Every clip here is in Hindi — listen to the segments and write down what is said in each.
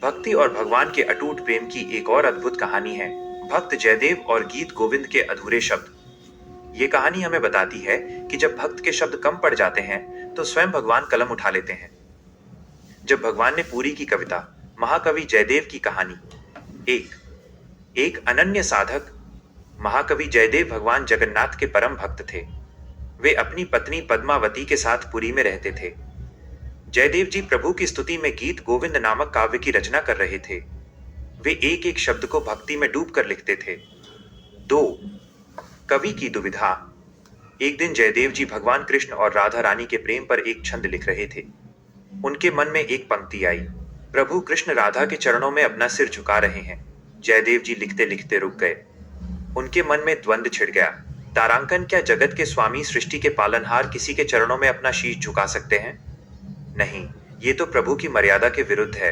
भक्ति और भगवान के अटूट प्रेम की एक और अद्भुत कहानी है भक्त जयदेव और गीत गोविंद के अधूरे शब्द। ये कहानी हमें बताती है कि जब भक्त के शब्द कम पड़ जाते हैं तो स्वयं भगवान कलम उठा लेते हैं। जब भगवान ने पूरी की कविता महाकवि जयदेव की कहानी। एक एक अनन्य साधक। महाकवि जयदेव भगवान जगन्नाथ के परम भक्त थे। वे अपनी पत्नी पद्मावती के साथ पुरी में रहते थे। जयदेव जी प्रभु की स्तुति में गीत गोविंद नामक काव्य की रचना कर रहे थे। वे एक एक शब्द को भक्ति में डूब कर लिखते थे। दो कवि की दुविधा। एक दिन जयदेव जी भगवान कृष्ण और राधा रानी के प्रेम पर एक छंद लिख रहे थे। उनके मन में एक पंक्ति आई, प्रभु कृष्ण राधा के चरणों में अपना सिर झुका रहे हैं। जयदेव जी लिखते लिखते रुक गए। उनके मन में द्वंद्व छिड़ गया। तारांकन, क्या जगत के स्वामी सृष्टि के पालनहार किसी के चरणों में अपना शीश झुका सकते हैं? नहीं, ये तो प्रभु की मर्यादा के विरुद्ध है।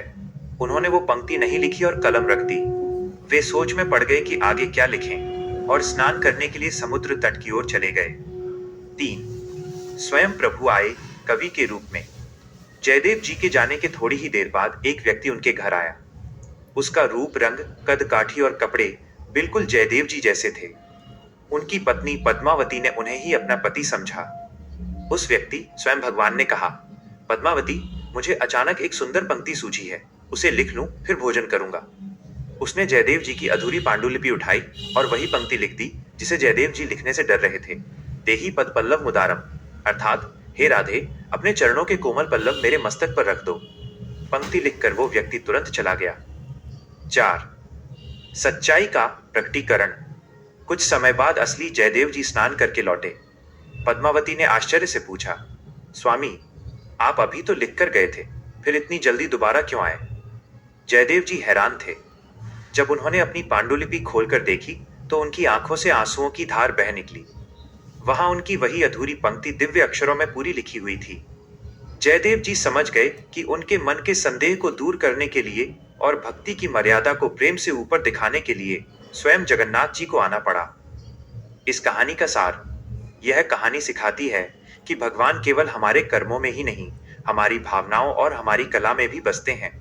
उन्होंने वो पंक्ति नहीं लिखी और कलम रख दी। वे सोच में पड़ गए कि आगे क्या लिखें और स्नान करने के लिए समुद्र तट की ओर चले गए। 3 स्वयं प्रभु आए कवि के रूप में। जयदेव जी के जाने के थोड़ी ही देर बाद एक व्यक्ति उनके घर आया। उसका रूप, रंग, कद काठी और कपड़े बिल्कुल जयदेव जी जैसे थे। उनकी पत्नी पद्मावती ने उन्हें ही अपना पति समझा। उस व्यक्ति स्वयं भगवान ने कहा, पद्मावती, मुझे अचानक एक सुंदर पंक्ति सूझी है, उसे लिख लूं, फिर भोजन करूंगा। उसने जयदेव जी की अधूरी पांडुलिपि उठाई और वही पंक्ति लिख दी जिसे जयदेव जी लिखने से डर रहे थे। देही पद पल्लव मुदारम, अर्थात हे राधे, अपने चरणों के कोमल पल्लव मेरे मस्तक पर रख दो। पंक्ति लिखकर वो व्यक्ति तुरंत चला गया। 4 सच्चाई का प्रकटीकरण। कुछ समय बाद असली जयदेव जी स्नान करके लौटे। पद्मावती ने आश्चर्य से पूछा, स्वामी, आप अभी तो लिख कर गए थे, फिर इतनी जल्दी दोबारा क्यों आए? जयदेव जी हैरान थे। जब उन्होंने अपनी पांडुलिपि खोलकर देखी तो उनकी आंखों से आंसुओं की धार बह निकली। वहां उनकी वही अधूरी पंक्ति दिव्य अक्षरों में पूरी लिखी हुई थी। जयदेव जी समझ गए कि उनके मन के संदेह को दूर करने के लिए और भक्ति की मर्यादा को प्रेम से ऊपर दिखाने के लिए स्वयं जगन्नाथ जी को आना पड़ा। इस कहानी का सार। यह कहानी सिखाती है कि भगवान केवल हमारे कर्मों में ही नहीं, हमारी भावनाओं और हमारी कला में भी बसते हैं।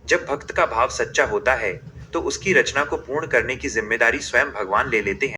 जब भक्त का भाव सच्चा होता है तो उसकी रचना को पूर्ण करने की जिम्मेदारी स्वयं भगवान ले लेते हैं।